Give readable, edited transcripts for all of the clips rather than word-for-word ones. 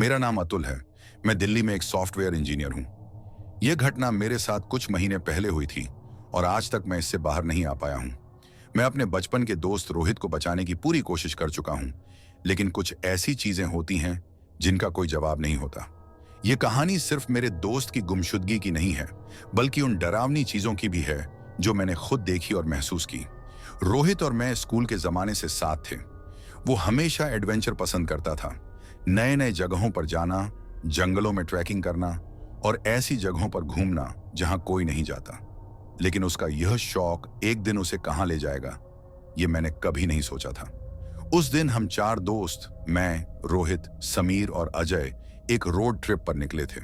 मेरा नाम अतुल है। मैं दिल्ली में एक सॉफ्टवेयर इंजीनियर हूँ। यह घटना मेरे साथ कुछ महीने पहले हुई थी और आज तक मैं इससे बाहर नहीं आ पाया हूँ। मैं अपने बचपन के दोस्त रोहित को बचाने की पूरी कोशिश कर चुका हूँ, लेकिन कुछ ऐसी चीजें होती हैं जिनका कोई जवाब नहीं होता। ये कहानी सिर्फ मेरे दोस्त की गुमशुदगी की नहीं है, बल्कि उन डरावनी चीजों की भी है जो मैंने खुद देखी और महसूस की। रोहित और मैं स्कूल के जमाने से साथ थे। वो हमेशा एडवेंचर पसंद करता था, नए नए जगहों पर जाना, जंगलों में ट्रैकिंग करना और ऐसी जगहों पर घूमना जहां कोई नहीं जाता। लेकिन उसका यह शौक एक दिन उसे कहां ले जाएगा, यह मैंने कभी नहीं सोचा था। उस दिन हम चार दोस्त, मैं, रोहित, समीर और अजय, एक रोड ट्रिप पर निकले थे।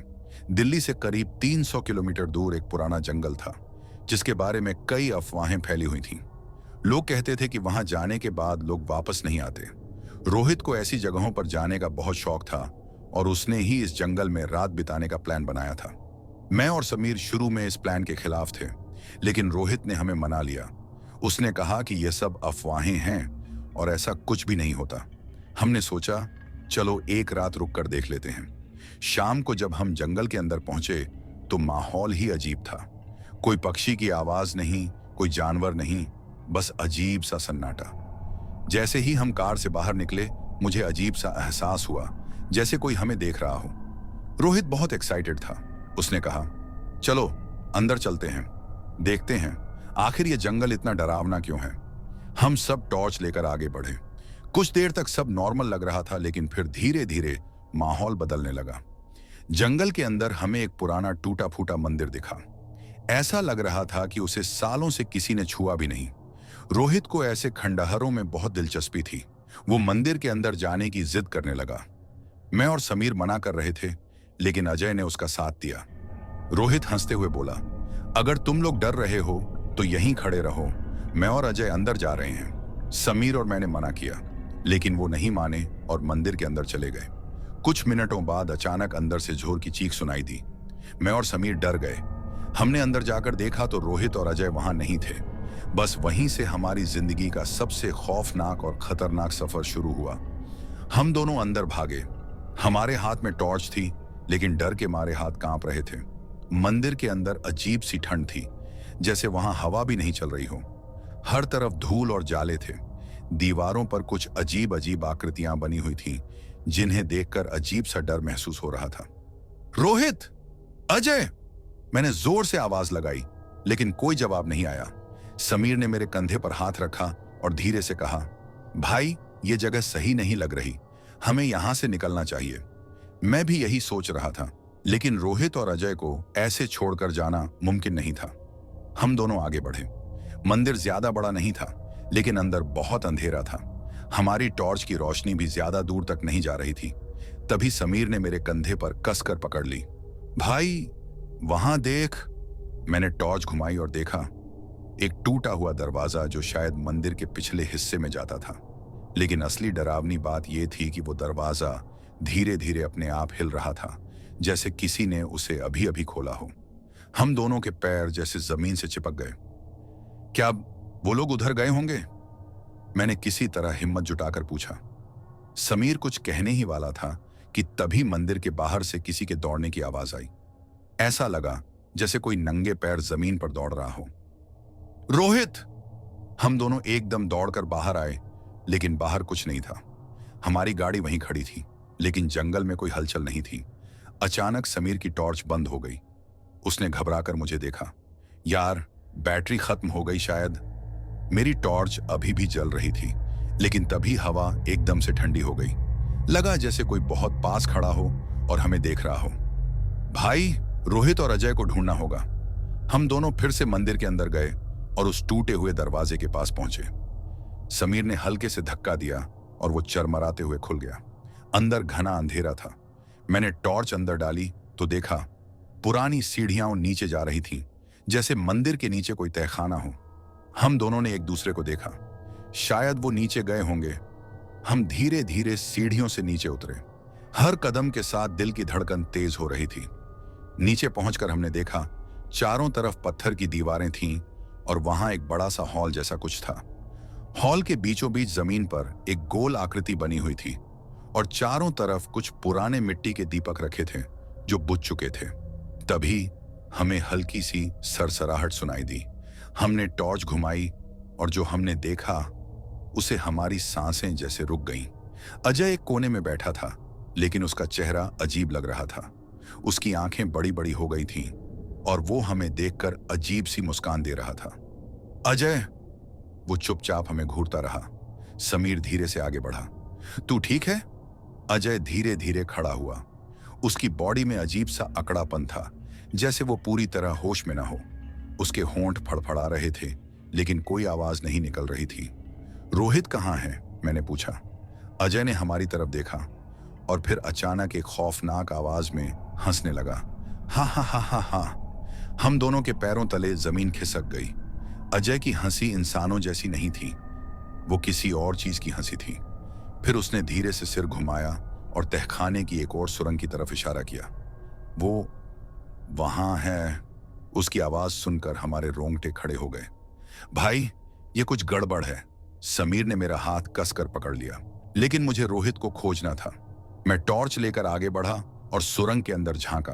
दिल्ली से करीब 300 किलोमीटर दूर एक पुराना जंगल था, जिसके बारे में कई अफवाहें फैली हुई थीं। लोग कहते थे कि वहां जाने के बाद लोग वापस नहीं आते। रोहित को ऐसी जगहों पर जाने का बहुत शौक था और उसने ही इस जंगल में रात बिताने का प्लान बनाया था। मैं और समीर शुरू में इस प्लान के खिलाफ थे, लेकिन रोहित ने हमें मना लिया। उसने कहा कि यह सब अफवाहें हैं और ऐसा कुछ भी नहीं होता। हमने सोचा, चलो एक रात रुक कर देख लेते हैं। शाम को जब हम जंगल के अंदर पहुंचे तो माहौल ही अजीब था। कोई पक्षी की आवाज नहीं, कोई जानवर नहीं, बस अजीब सा सन्नाटा। जैसे ही हम कार से बाहर निकले, मुझे अजीब सा एहसास हुआ, जैसे कोई हमें देख रहा हो। रोहित बहुत एक्साइटेड था। उसने कहा, चलो अंदर चलते हैं, देखते हैं आखिर ये जंगल इतना डरावना क्यों है। हम सब टॉर्च लेकर आगे बढ़े। कुछ देर तक सब नॉर्मल लग रहा था, लेकिन फिर धीरे धीरे माहौल बदलने लगा। जंगल के अंदर हमें एक पुराना टूटा फूटा मंदिर दिखा। ऐसा लग रहा था कि उसे सालों से किसी ने छुआ भी नहीं। रोहित को ऐसे खंडहरों में बहुत दिलचस्पी थी। वो मंदिर के अंदर जाने की जिद करने लगा। मैं और समीर मना कर रहे थे, लेकिन अजय ने उसका साथ दिया। रोहित हंसते हुए बोला, अगर तुम लोग डर रहे हो तो यहीं खड़े रहो, मैं और अजय अंदर जा रहे हैं। समीर और मैंने मना किया, लेकिन वो नहीं माने और मंदिर के अंदर चले गए। कुछ मिनटों बाद अचानक अंदर से जोर की चीख सुनाई दी। मैं और समीर डर गए। हमने अंदर जाकर देखा तो रोहित और अजय वहां नहीं थे। बस वहीं से हमारी जिंदगी का सबसे खौफनाक और खतरनाक सफर शुरू हुआ। हम दोनों अंदर भागे। हमारे हाथ में टॉर्च थी, लेकिन डर के मारे हाथ कांप रहे थे। मंदिर के अंदर अजीब सी ठंड थी, जैसे वहां हवा भी नहीं चल रही हो। हर तरफ धूल और जाले थे। दीवारों पर कुछ अजीब अजीब आकृतियां बनी हुई थीं, जिन्हें देखकर अजीब सा डर महसूस हो रहा था। रोहित, अजय, मैंने जोर से आवाज लगाई, लेकिन कोई जवाब नहीं आया। समीर ने मेरे कंधे पर हाथ रखा और धीरे से कहा, भाई ये जगह सही नहीं लग रही, हमें यहां से निकलना चाहिए। मैं भी यही सोच रहा था, लेकिन रोहित और अजय को ऐसे छोड़कर जाना मुमकिन नहीं था। हम दोनों आगे बढ़े। मंदिर ज्यादा बड़ा नहीं था, लेकिन अंदर बहुत अंधेरा था। हमारी टॉर्च की रोशनी भी ज्यादा दूर तक नहीं जा रही थी। तभी समीर ने मेरे कंधे पर कसकर पकड़ ली। भाई वहां देख। मैंने टॉर्च घुमाई और देखा एक टूटा हुआ दरवाजा जो शायद मंदिर के पिछले हिस्से में जाता था। लेकिन असली डरावनी बात यह थी कि वो दरवाजा धीरे धीरे अपने आप हिल रहा था, जैसे किसी ने उसे अभी अभी खोला हो। हम दोनों के पैर जैसे जमीन से चिपक गए। क्या वो लोग उधर गए होंगे? मैंने किसी तरह हिम्मत जुटाकर पूछा। समीर कुछ कहने ही वाला था कि तभी मंदिर के बाहर से किसी के दौड़ने की आवाज आई। ऐसा लगा जैसे कोई नंगे पैर जमीन पर दौड़ रहा हो। रोहित! हम दोनों एकदम दौड़कर बाहर आए, लेकिन बाहर कुछ नहीं था। हमारी गाड़ी वहीं खड़ी थी, लेकिन जंगल में कोई हलचल नहीं थी। अचानक समीर की टॉर्च बंद हो गई। उसने घबराकर मुझे देखा। यार, बैटरी खत्म हो गई शायद। मेरी टॉर्च अभी भी जल रही थी, लेकिन तभी हवा एकदम से ठंडी हो गई। लगा जैसे कोई बहुत पास खड़ा हो और हमें देख रहा हो। भाई, रोहित और अजय को ढूंढना होगा। हम दोनों फिर से मंदिर के अंदर गए और उस टूटे हुए दरवाजे के पास पहुंचे। समीर ने हल्के से धक्का दिया और वो चरमराते हुए खुल गया। अंदर घना अंधेरा था। मैंने टॉर्च अंदर डाली तो देखा पुरानी सीढ़ियां नीचे जा रही थीं, जैसे मंदिर के नीचे कोई तहखाना हो। हम दोनों ने एक दूसरे को देखा, शायद वो नीचे गए होंगे। हम धीरे धीरे सीढ़ियों से नीचे उतरे। हर कदम के साथ दिल की धड़कन तेज हो रही थी। नीचे पहुंचकर हमने देखा चारों तरफ पत्थर की दीवारें थीं और वहां एक बड़ा सा हॉल जैसा कुछ था। हॉल के बीचों बीच जमीन पर एक गोल आकृति बनी हुई थी और चारों तरफ कुछ पुराने मिट्टी के दीपक रखे थे जो बुझ चुके थे। तभी हमें हल्की सी सरसराहट सुनाई दी। हमने टॉर्च घुमाई और जो हमने देखा उसे हमारी सांसें जैसे रुक गईं। अजय एक कोने में बैठा था, लेकिन उसका चेहरा अजीब लग रहा था। उसकी आंखें बड़ी बड़ी हो गई थीं और वो हमें देखकर अजीब सी मुस्कान दे रहा था। अजय! वो चुपचाप हमें घूरता रहा। समीर धीरे से आगे बढ़ा। तू ठीक है? अजय धीरे धीरे खड़ा हुआ। उसकी बॉडी में अजीब सा अकड़ापन था, जैसे वो पूरी तरह होश में ना हो। उसके होंठ फड़फड़ा रहे थे, लेकिन कोई आवाज नहीं निकल रही थी। रोहित कहाँ है? मैंने पूछा। अजय ने हमारी तरफ देखा और फिर अचानक एक खौफनाक आवाज में हंसने लगा। हा हा हा हा हा। हम दोनों के पैरों तले जमीन खिसक गई। अजय की हंसी इंसानों जैसी नहीं थी, वो किसी और चीज की हंसी थी। फिर उसने धीरे से सिर घुमाया और तहखाने की एक और सुरंग की तरफ इशारा किया। वो वहां है। उसकी आवाज सुनकर हमारे रोंगटे खड़े हो गए। भाई, ये कुछ गड़बड़ है। समीर ने मेरा हाथ कसकर पकड़ लिया, लेकिन मुझे रोहित को खोजना था। मैं टॉर्च लेकर आगे बढ़ा और सुरंग के अंदर झांका।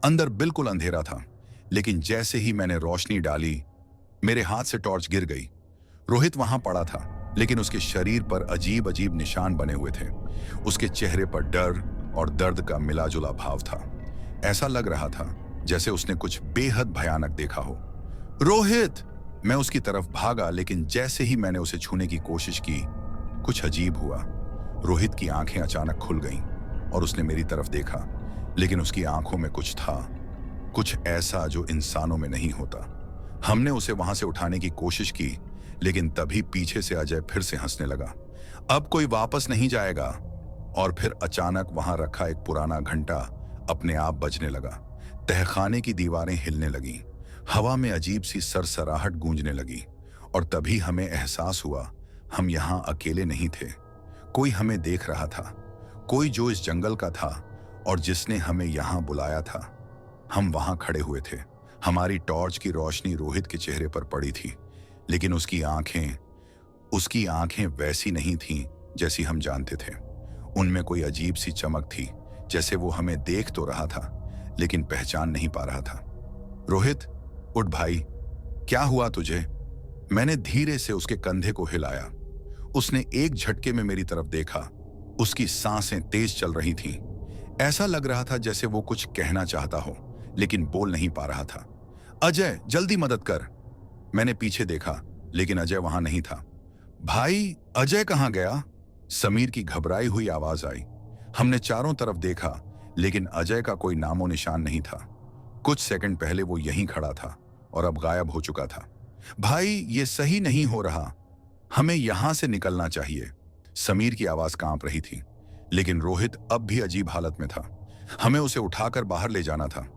अंदर बिल्कुल अंधेरा था, लेकिन जैसे ही मैंने रोशनी डाली, मेरे हाथ से टॉर्च गिर गई। रोहित वहां पड़ा था, लेकिन उसके शरीर पर अजीब अजीब निशान बने हुए थे। उसके चेहरे पर डर और दर्द का मिलाजुला भाव था। ऐसा लग रहा था जैसे उसने कुछ बेहद भयानक देखा हो। रोहित! मैं उसकी तरफ भागा, लेकिन जैसे ही मैंने उसे छूने की कोशिश की, कुछ अजीब हुआ। रोहित की आंखें अचानक खुल गईं और उसने मेरी तरफ देखा, लेकिन उसकी आंखों में कुछ था, कुछ ऐसा जो इंसानों में नहीं होता। हमने उसे वहां से उठाने की कोशिश की, लेकिन तभी पीछे से अजय फिर से हंसने लगा। अब कोई वापस नहीं जाएगा। और फिर अचानक वहां रखा एक पुराना घंटा अपने आप बजने लगा। तहखाने की दीवारें हिलने लगीं, हवा में अजीब सी सरसराहट गूंजने लगी, और तभी हमें एहसास हुआ हम यहां अकेले नहीं थे। कोई हमें देख रहा था, कोई जो इस जंगल का था और जिसने हमें यहां बुलाया था। हम वहां खड़े हुए थे। हमारी टॉर्च की रोशनी रोहित के चेहरे पर पड़ी थी, लेकिन उसकी आंखें वैसी नहीं थीं जैसी हम जानते थे। उनमें कोई अजीब सी चमक थी, जैसे वो हमें देख तो रहा था, लेकिन पहचान नहीं पा रहा था। रोहित, उठ भाई, क्या हुआ तुझे? मैंने धीरे से उसके कंधे को हिलाया। उसने एक झटके में मेरी तरफ देखा। उसकी सांसें तेज चल रही थीं। ऐसा लग रहा था जैसे वो कुछ कहना चाहता हो, लेकिन बोल नहीं पा रहा था। अजय, जल्दी मदद कर। मैंने पीछे देखा, लेकिन अजय वहां नहीं था। भाई, अजय कहाँ गया? समीर की घबराई हुई आवाज आई। हमने चारों तरफ देखा, लेकिन अजय का कोई नामो निशान नहीं था। कुछ सेकंड पहले वो यहीं खड़ा था और अब गायब हो चुका था। भाई, ये सही नहीं हो रहा। हमें यहां से निकलना चाहिए। समीर की आवाज कांप रही थी, लेकिन रोहित अब भी अजीब हालत में था। हमें उसे उठाकर बाहर ले जाना था।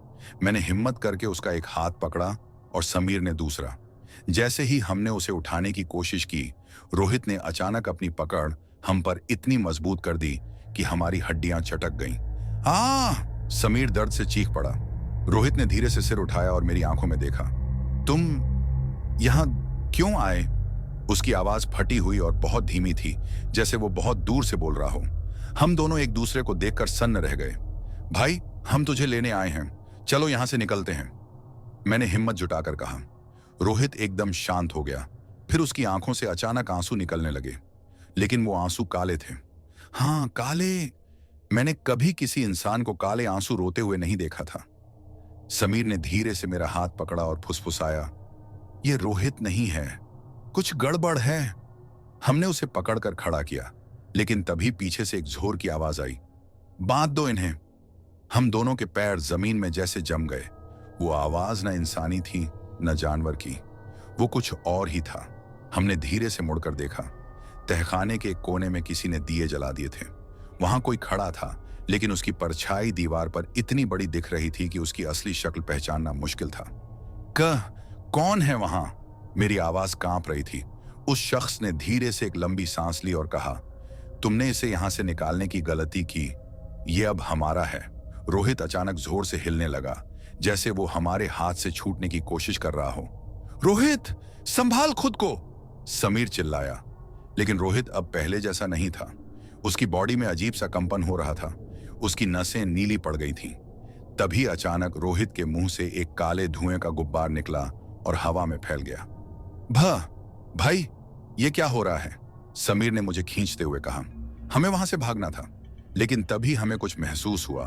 मैंने हिम्मत करके उसका एक हाथ पकड़ा और समीर ने दूसरा। जैसे ही हमने उसे उठाने की कोशिश की, रोहित ने अचानक अपनी पकड़ हम पर इतनी मजबूत कर दी कि हमारी हड्डियां चटक गईं। समीर दर्द से चीख पड़ा। रोहित ने धीरे से सिर उठाया और मेरी आंखों में देखा। तुम यहां क्यों आए? उसकी आवाज फटी हुई और बहुत धीमी थी, जैसे वो बहुत दूर से बोल रहा हो। हम दोनों एक दूसरे को देखकर सन्न रह गए। भाई, हम तुझे लेने आए हैं, चलो यहां से निकलते हैं, मैंने हिम्मत जुटाकर कहा। रोहित एकदम शांत हो गया। फिर उसकी आंखों से अचानक आंसू निकलने लगे, लेकिन वो आंसू काले थे। हाँ, काले। मैंने कभी किसी इंसान को काले आंसू रोते हुए नहीं देखा था। समीर ने धीरे से मेरा हाथ पकड़ा और फुसफुसाया, ये रोहित नहीं है, कुछ गड़बड़ है। हमने उसे पकड़कर खड़ा किया, लेकिन तभी पीछे से एक जोर की आवाज आई, बांध दो इन्हें। हम दोनों के पैर जमीन में जैसे जम गए। वो आवाज न इंसानी थी न जानवर की, वो कुछ और ही था। हमने धीरे से मुड़कर देखा। तहखाने के एक कोने में किसी ने दिए जला दिए थे। वहां कोई खड़ा था, लेकिन उसकी परछाई दीवार पर इतनी बड़ी दिख रही थी कि उसकी असली शक्ल पहचानना मुश्किल था। कौन है वहां? मेरी आवाज कांप रही थी। उस शख्स ने धीरे से एक लंबी सांस ली और कहा, तुमने इसे यहां से निकालने की गलती की, ये अब हमारा है। रोहित अचानक जोर से हिलने लगा, जैसे वो हमारे हाथ से छूटने की कोशिश कर रहा हो। रोहित, संभाल खुद को, समीर चिल्लाया। लेकिन रोहित अब पहले जैसा नहीं था। उसकी बॉडी में अजीब सा कंपन हो रहा था। उसकी नसें नीली पड़ गई थीं। तभी अचानक रोहित के मुंह से एक काले धुएं का गुब्बार निकला और हवा में फैल गया। भाई, ये क्या हो रहा है? समीर ने मुझे खींचते हुए कहा। हमें वहां से भागना था, लेकिन तभी हमें कुछ महसूस हुआ।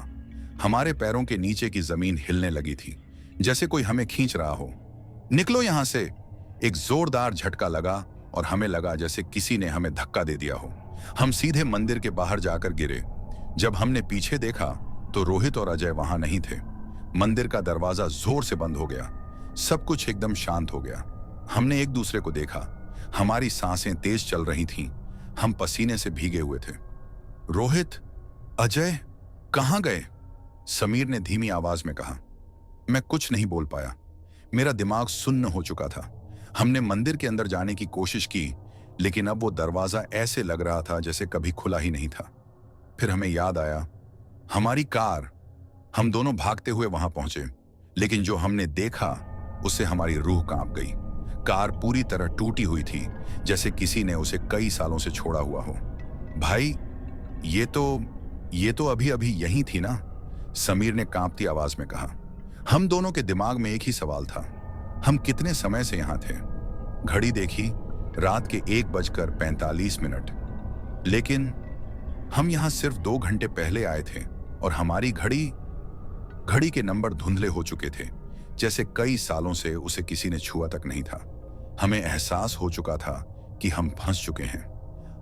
हमारे पैरों के नीचे की जमीन हिलने लगी थी, जैसे कोई हमें खींच रहा हो। निकलो यहां से! एक जोरदार झटका लगा और हमें लगा जैसे किसी ने हमें धक्का दे दिया हो। हम सीधे मंदिर के बाहर जाकर गिरे। जब हमने पीछे देखा तो रोहित और अजय वहां नहीं थे। मंदिर का दरवाजा जोर से बंद हो गया। सब कुछ एकदम शांत हो गया। हमने एक दूसरे को देखा। हमारी सांसें तेज चल रही थीं। हम पसीने से भीगे हुए थे। रोहित, अजय, कहां गए? समीर ने धीमी आवाज में कहा। मैं कुछ नहीं बोल पाया। मेरा दिमाग सुन्न हो चुका था। हमने मंदिर के अंदर जाने की कोशिश की, लेकिन अब वो दरवाजा ऐसे लग रहा था जैसे कभी खुला ही नहीं था। फिर हमें याद आया, हमारी कार। हम दोनों भागते हुए वहां पहुंचे, लेकिन जो हमने देखा उससे हमारी रूह कांप गई। कार पूरी तरह टूटी हुई थी, जैसे किसी ने उसे कई सालों से छोड़ा हुआ हो। भाई, ये तो अभी अभी यहीं थी ना? समीर ने कांपती आवाज में कहा। हम दोनों के दिमाग में एक ही सवाल था, हम कितने समय से यहां थे? घड़ी देखी, रात के 1:45। लेकिन हम यहां सिर्फ 2 घंटे पहले आए थे और हमारी घड़ी के नंबर धुंधले हो चुके थे, जैसे कई सालों से उसे किसी ने छुआ तक नहीं था। हमें एहसास हो चुका था कि हम फंस चुके हैं।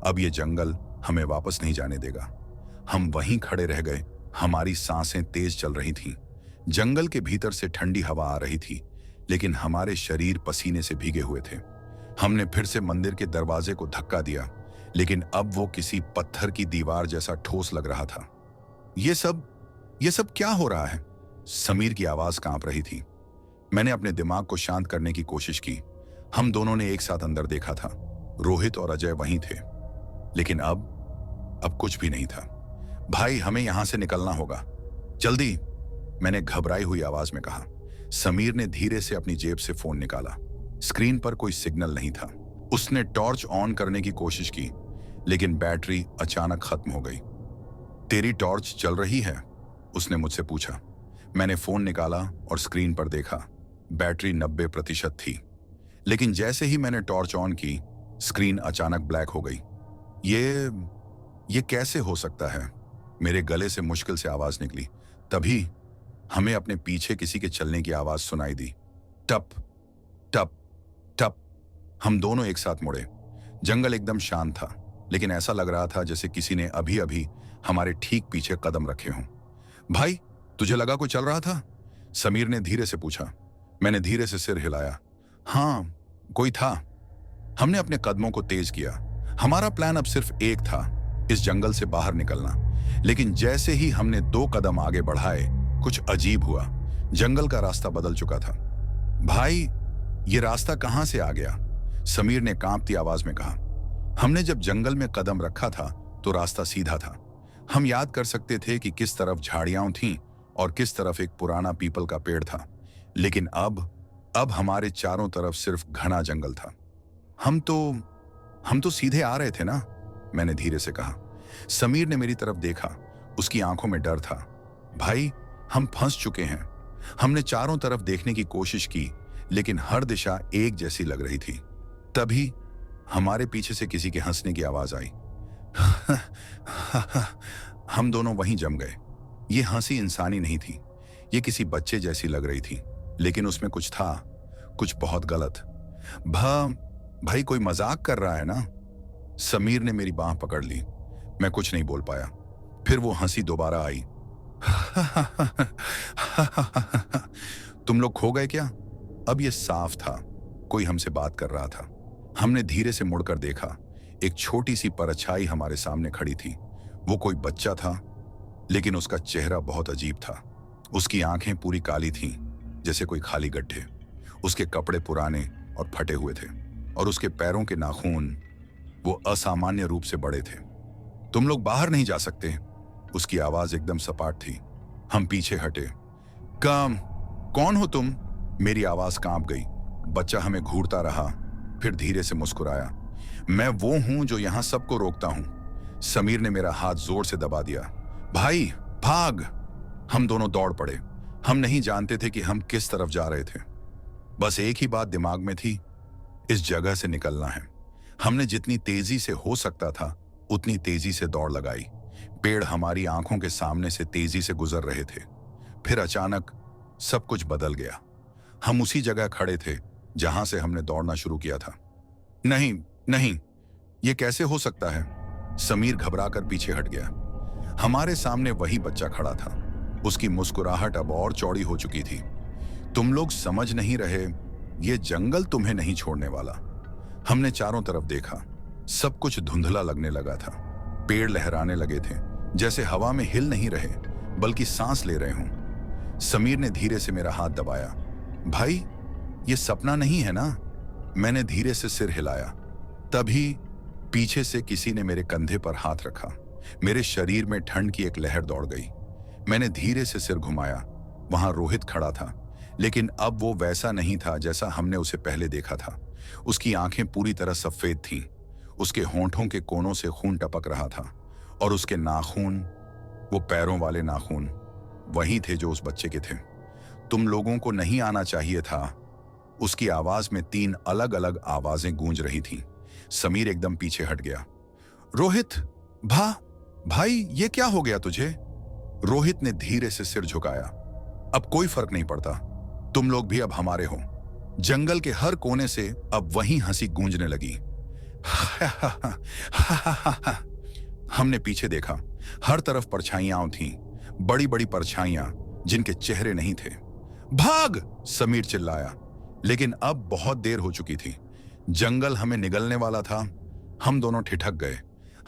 अब ये जंगल हमें वापस नहीं जाने देगा। हम वहीं खड़े रह गए। हमारी सांसें तेज चल रही थीं। जंगल के भीतर से ठंडी हवा आ रही थी, लेकिन हमारे शरीर पसीने से भीगे हुए थे। हमने फिर से मंदिर के दरवाजे को धक्का दिया, लेकिन अब वो किसी पत्थर की दीवार जैसा ठोस लग रहा था। ये सब क्या हो रहा है? समीर की आवाज कांप रही थी। मैंने अपने दिमाग को शांत करने की कोशिश की। हम दोनों ने एक साथ अंदर देखा था। रोहित और अजय वहीं थे, लेकिन अब कुछ भी नहीं था। भाई, हमें यहां से निकलना होगा, जल्दी! मैंने घबराई हुई आवाज में कहा। समीर ने धीरे से अपनी जेब से फोन निकाला। स्क्रीन पर कोई सिग्नल नहीं था। उसने टॉर्च ऑन करने की कोशिश की, लेकिन बैटरी अचानक खत्म हो गई। तेरी टॉर्च चल रही है? उसने मुझसे पूछा। मैंने फोन निकाला और स्क्रीन पर देखा। बैटरी 90% थी, लेकिन जैसे ही मैंने टॉर्च ऑन की, स्क्रीन अचानक ब्लैक हो गई। ये कैसे हो सकता है? मेरे गले से मुश्किल से आवाज निकली। तभी हमें अपने पीछे किसी के चलने की आवाज सुनाई दी। टप टप टप। हम दोनों एक साथ मुड़े। जंगल एकदम शांत था, लेकिन ऐसा लग रहा था जैसे किसी ने अभी अभी हमारे ठीक पीछे कदम रखे हों। भाई, तुझे लगा कोई चल रहा था? समीर ने धीरे से पूछा। मैंने धीरे से सिर हिलाया। हाँ, कोई था। हमने अपने कदमों को तेज किया। हमारा प्लान अब सिर्फ एक था, इस जंगल से बाहर निकलना। लेकिन जैसे ही हमने 2 कदम आगे बढ़ाए, कुछ अजीब हुआ। जंगल का रास्ता बदल चुका था। भाई, ये रास्ता कहां से आ गया? समीर ने कांपती आवाज में कहा। हमने जब जंगल में कदम रखा था तो रास्ता सीधा था। हम याद कर सकते थे कि किस तरफ झाड़ियां थीं और किस तरफ एक पुराना पीपल का पेड़ था। लेकिन अब हमारे चारों तरफ सिर्फ घना जंगल था। हम तो सीधे आ रहे थे ना? मैंने धीरे से कहा। समीर ने मेरी तरफ देखा। उसकी आंखों में डर था। भाई, हम फंस चुके हैं। हमने चारों तरफ देखने की कोशिश की, लेकिन हर दिशा एक जैसी लग रही थी। तभी हमारे पीछे से किसी के हंसने की आवाज आई। हम दोनों वहीं जम गए। ये हंसी इंसानी नहीं थी। ये किसी बच्चे जैसी लग रही थी, लेकिन उसमें कुछ था, कुछ बहुत गलत। भाई, कोई मजाक कर रहा है ना? समीर ने मेरी बांह पकड़ ली। मैं कुछ नहीं बोल पाया। फिर वो हंसी दोबारा आई। तुम लोग खो गए क्या? अब ये साफ था, कोई हमसे बात कर रहा था। हमने धीरे से मुड़कर देखा। एक छोटी सी परछाई हमारे सामने खड़ी थी। वो कोई बच्चा था, लेकिन उसका चेहरा बहुत अजीब था। उसकी आंखें पूरी काली थीं, जैसे कोई खाली गड्ढे। उसके कपड़े पुराने और फटे हुए थे, और उसके पैरों के नाखून वो असामान्य रूप से बड़े थे। तुम लोग बाहर नहीं जा सकते। उसकी आवाज एकदम सपाट थी। हम पीछे हटे। कौन हो तुम? मेरी आवाज कांप गई। बच्चा हमें घूरता रहा, फिर धीरे से मुस्कुराया। मैं वो हूं जो यहां सबको रोकता हूं। समीर ने मेरा हाथ जोर से दबा दिया। भाई भाग! हम दोनों दौड़ पड़े। हम नहीं जानते थे कि हम किस तरफ जा रहे थे। बस एक ही बात दिमाग में थी, इस जगह से निकलना है। हमने जितनी तेजी से हो सकता था उतनी तेजी से दौड़ लगाई। पेड़ हमारी आंखों के सामने से तेजी से गुजर रहे थे। फिर अचानक सब कुछ बदल गया। हम उसी जगह खड़े थे जहां से हमने दौड़ना शुरू किया था। नहीं नहीं, ये कैसे हो सकता है? समीर घबराकर पीछे हट गया। हमारे सामने वही बच्चा खड़ा था। उसकी मुस्कुराहट अब और चौड़ी हो चुकी थी। तुम लोग समझ नहीं रहे, ये जंगल तुम्हें नहीं छोड़ने वाला। हमने चारों तरफ देखा। सब कुछ धुंधला लगने लगा था। पेड़ लहराने लगे थे, जैसे हवा में हिल नहीं रहे बल्कि सांस ले रहे हों। समीर ने धीरे से मेरा हाथ दबाया। भाई, ये सपना नहीं है ना? मैंने धीरे से सिर हिलाया। तभी पीछे से किसी ने मेरे कंधे पर हाथ रखा। मेरे शरीर में ठंड की एक लहर दौड़ गई। मैंने धीरे से सिर घुमाया। वहां रोहित खड़ा था, लेकिन अब वो वैसा नहीं था जैसा हमने उसे पहले देखा था। उसकी आंखें पूरी तरह सफेद थीं। उसके होंठों के कोनों से खून टपक रहा था और उसके नाखून, वो पैरों वाले नाखून, वही थे जो उस बच्चे के थे। तुम लोगों को नहीं आना चाहिए था। उसकी आवाज में 3 अलग अलग आवाजें गूंज रही थीं। समीर एकदम पीछे हट गया। रोहित, भाई, ये क्या हो गया तुझे? रोहित ने धीरे से सिर झुकाया। अब कोई फर्क नहीं पड़ता, तुम लोग भी अब हमारे हो। जंगल के हर कोने से अब वही हंसी गूंजने लगी। हमने पीछे देखा। हर तरफ परछाइयां थीं, बड़ी बड़ी परछाइयां जिनके चेहरे नहीं थे। भाग! समीर चिल्लाया, लेकिन अब बहुत देर हो चुकी थी। जंगल हमें निगलने वाला था। हम दोनों ठिठक गए।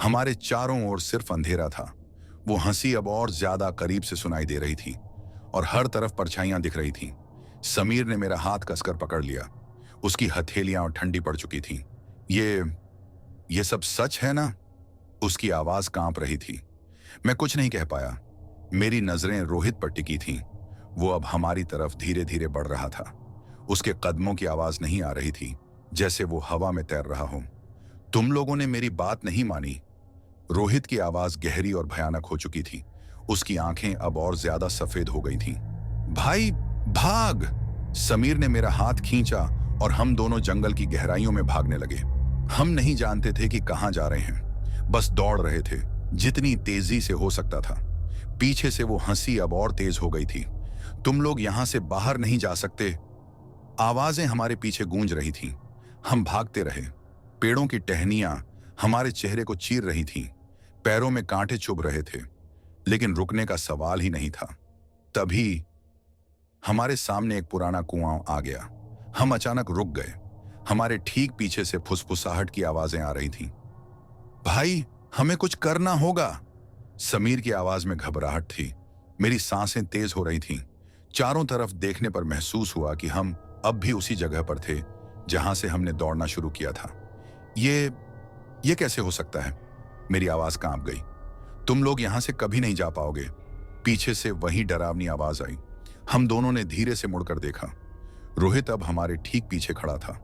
हमारे चारों ओर सिर्फ अंधेरा था। वो हंसी अब और ज्यादा करीब से सुनाई दे रही थी और हर तरफ परछाइयां दिख रही थीं। समीर ने मेरा हाथ कसकर पकड़ लिया। उसकी हथेलियां ठंडी पड़ चुकी थीं। ये सब सच है ना? उसकी आवाज कांप रही थी। मैं कुछ नहीं कह पाया। मेरी नजरें रोहित पर टिकी थीं। वो अब हमारी तरफ धीरे धीरे बढ़ रहा था। उसके कदमों की आवाज नहीं आ रही थी, जैसे वो हवा में तैर रहा हो। तुम लोगों ने मेरी बात नहीं मानी। रोहित की आवाज गहरी और भयानक हो चुकी थी। उसकी आंखें अब और ज्यादा सफेद हो गई थीं। भाई भाग! समीर ने मेरा हाथ खींचा और हम दोनों जंगल की गहराइयों में भागने लगे। हम नहीं जानते थे कि कहां जा रहे हैं, बस दौड़ रहे थे जितनी तेजी से हो सकता था। पीछे से वो हंसी अब और तेज हो गई थी। तुम लोग यहां से बाहर नहीं जा सकते। आवाजें हमारे पीछे गूंज रही थीं। हम भागते रहे। पेड़ों की टहनियां हमारे चेहरे को चीर रही थीं। पैरों में कांटे चुभ रहे थे, लेकिन रुकने का सवाल ही नहीं था। तभी हमारे सामने एक पुराना कुआं आ गया। हम अचानक रुक गए। हमारे ठीक पीछे से फुसफुसाहट की आवाजें आ रही थीं। भाई, हमें कुछ करना होगा। समीर की आवाज में घबराहट थी। मेरी सांसें तेज हो रही थीं। चारों तरफ देखने पर महसूस हुआ कि हम अब भी उसी जगह पर थे जहां से हमने दौड़ना शुरू किया था। ये कैसे हो सकता है? मेरी आवाज कांप गई। तुम लोग यहां से कभी नहीं जा पाओगे। पीछे से वही डरावनी आवाज आई। हम दोनों ने धीरे से मुड़कर देखा। रोहित अब हमारे ठीक पीछे खड़ा था,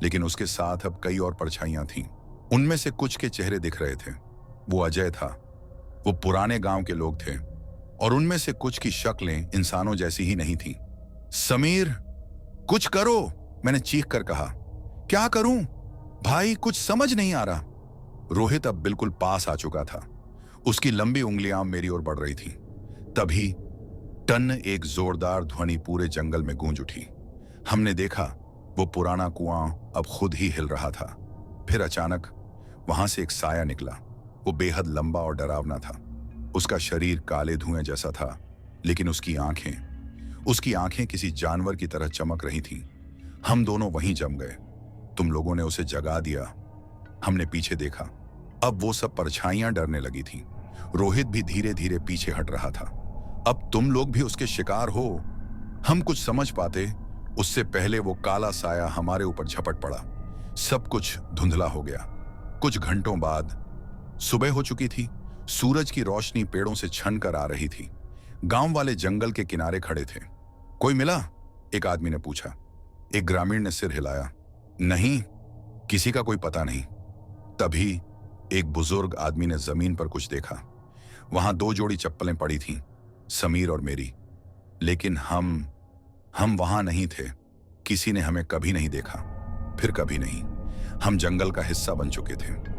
लेकिन उसके साथ अब कई और परछाइयां थीं। उनमें से कुछ के चेहरे दिख रहे थे। वो अजय था। वो पुराने गांव के लोग थे और उनमें से कुछ की शक्लें इंसानों जैसी ही नहीं थीं। समीर, कुछ करो! मैंने चीख कर कहा। क्या करूं? भाई, कुछ समझ नहीं आ रहा। रोहित अब बिल्कुल पास आ चुका था। उसकी लंबी उंगलियां मेरी ओर बढ़ रही थीं। तभी टन एक जोरदार ध्वनि पूरे जंगल में गूंज उठी। हमने देखा वो पुराना कुआं अब खुद ही हिल रहा था। फिर अचानक वहां से एक साया निकला। वो बेहद लंबा और डरावना था। उसका शरीर काले धुएं जैसा था, लेकिन उसकी आंखें किसी जानवर की तरह चमक रही थीं। हम दोनों वहीं जम गए। तुम लोगों ने उसे जगा दिया। हमने पीछे देखा। अब वो सब परछाइयां डरने लगी थीं। रोहित भी धीरे धीरे पीछे हट रहा था। अब तुम लोग भी उसके शिकार हो। हम कुछ समझ पाते उससे पहले वो काला साया हमारे ऊपर झपट पड़ा। सब कुछ धुंधला हो गया। कुछ घंटों बाद सुबह हो चुकी थी। सूरज की रोशनी पेड़ों से छन कर आ रही थी। गांव वाले जंगल के किनारे खड़े थे। कोई मिला? एक आदमी ने पूछा। एक ग्रामीण ने सिर हिलाया। नहीं, किसी का कोई पता नहीं। तभी एक बुजुर्ग आदमी ने जमीन पर कुछ देखा। वहां दो जोड़ी चप्पलें पड़ी थीं, समीर और मेरी। लेकिन हम वहां नहीं थे। किसी ने हमें कभी नहीं देखा, फिर कभी नहीं। हम जंगल का हिस्सा बन चुके थे।